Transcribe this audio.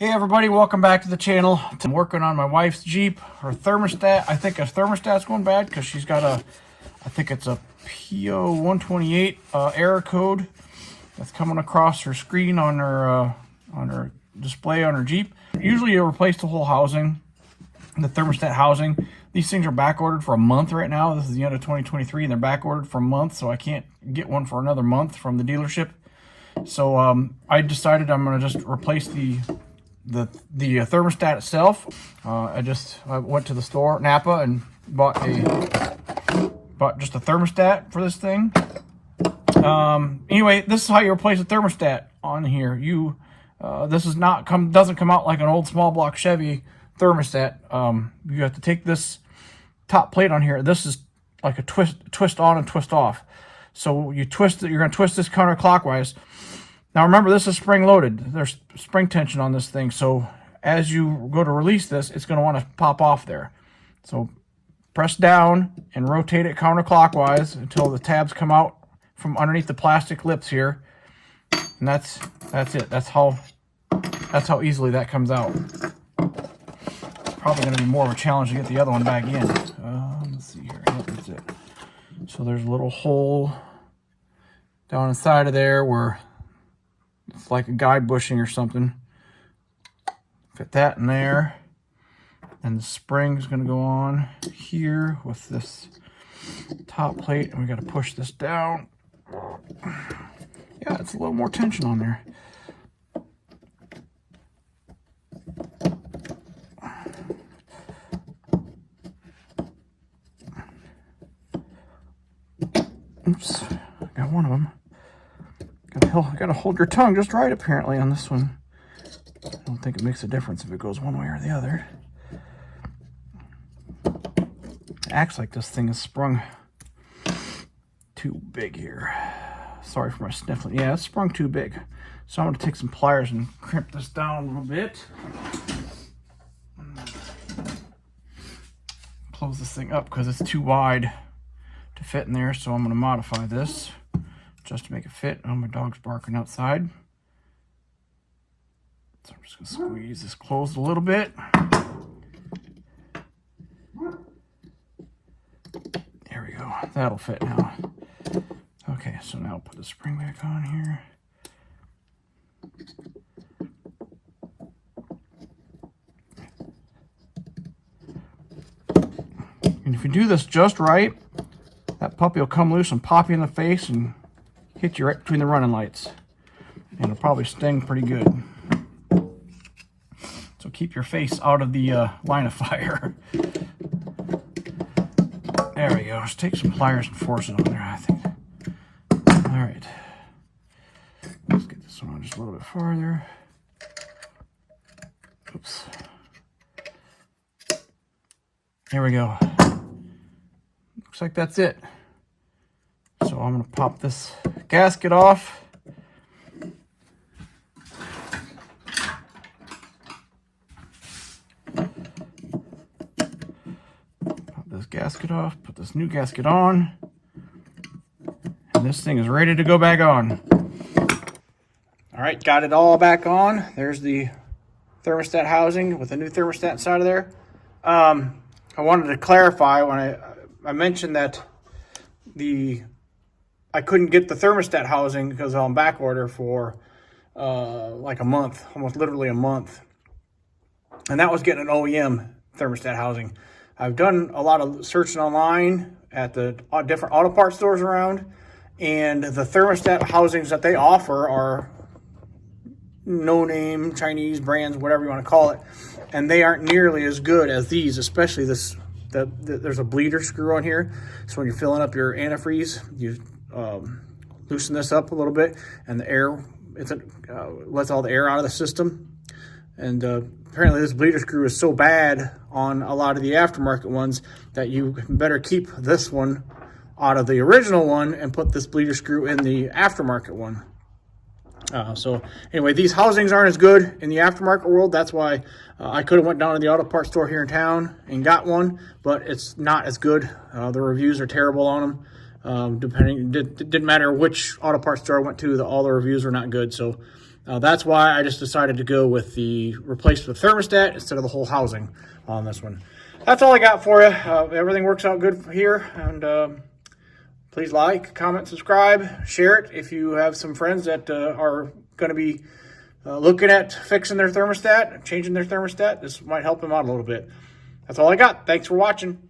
Hey everybody, welcome back to the channel. I'm working on my wife's Jeep. Her thermostat, I think her thermostat's going bad because she's got I think it's a PO128 error code that's coming across her screen on her display on her Jeep. Usually you replace the whole housing, the thermostat housing. These things are back ordered for a month right now. This is the end of 2023 and they're back ordered for a month, so I can't get one for another month from the dealership. So I decided I'm going to just replace the thermostat itself. I went to the store, Napa, and bought just a thermostat for this thing. Anyway, this is how you replace a thermostat on here. This doesn't come out like an old small block Chevy thermostat. You have to take this top plate on here. This is like a twist on and twist off. So you twist it. You're going to twist this counterclockwise. Now remember, this is spring loaded. There's spring tension on this thing. So as you go to release this, it's going to want to pop off there. So press down and rotate it counterclockwise until the tabs come out from underneath the plastic lips here. And that's it. That's how easily that comes out. It's probably going to be more of a challenge to get the other one back in. Let's see here. Yep, that's it. So there's a little hole down inside of there where it's like a guide bushing or something. Fit that in there. And the spring is going to go on here with this top plate. And we got to push this down. Yeah, it's a little more tension on there. Oops, got one of them. Gotta hold your tongue just right, apparently, on this one. I don't think it makes a difference if it goes one way or the other. It acts like this thing is sprung too big here. Sorry for my sniffling. Yeah, it's sprung too big. So I'm going to take some pliers and crimp this down a little bit. Close this thing up because it's too wide to fit in there. So I'm going to modify this just to make it fit. Oh, my dog's barking outside. So I'm just going to squeeze this closed a little bit. There we go. That'll fit now. Okay, so now I'll put the spring back on here. And if you do this just right, that puppy will come loose and pop you in the face and hit you right between the running lights. And it'll probably sting pretty good. So keep your face out of the line of fire. There we go. Just take some pliers and force it on there, I think. All right. Let's get this one on just a little bit farther. Oops. There we go. Looks like that's it. So I'm going to pop this gasket off. Pop this gasket off, put this new gasket on. And this thing is ready to go back on. All right, got it all back on. There's the thermostat housing with a new thermostat inside of there. I wanted to clarify when I mentioned that I couldn't get the thermostat housing because I'm back order for like a month, almost literally a month. And that was getting an OEM thermostat housing. I've done a lot of searching online at the different auto parts stores around, and the thermostat housings that they offer are no-name Chinese brands, whatever you want to call it, and they aren't nearly as good as these, especially this. There's a bleeder screw on here, so when you're filling up your antifreeze, you loosen this up a little bit, and the air lets all the air out of the system. And apparently this bleeder screw is so bad on a lot of the aftermarket ones that you better keep this one out of the original one and put this bleeder screw in the aftermarket one. So anyway, these housings aren't as good in the aftermarket world. That's why I could have went down to the auto parts store here in town and got one, but it's not as good. The reviews are terrible on them. It didn't matter which auto parts store I went to, all the reviews are not good. So That's why I just decided to go with replace the thermostat instead of the whole housing on this one. That's all I got for you. Everything works out good here, and please like, comment, subscribe, share it if you have some friends that are going to be looking at fixing their thermostat, changing their thermostat. This might help them out a little bit. That's all I got. Thanks for watching.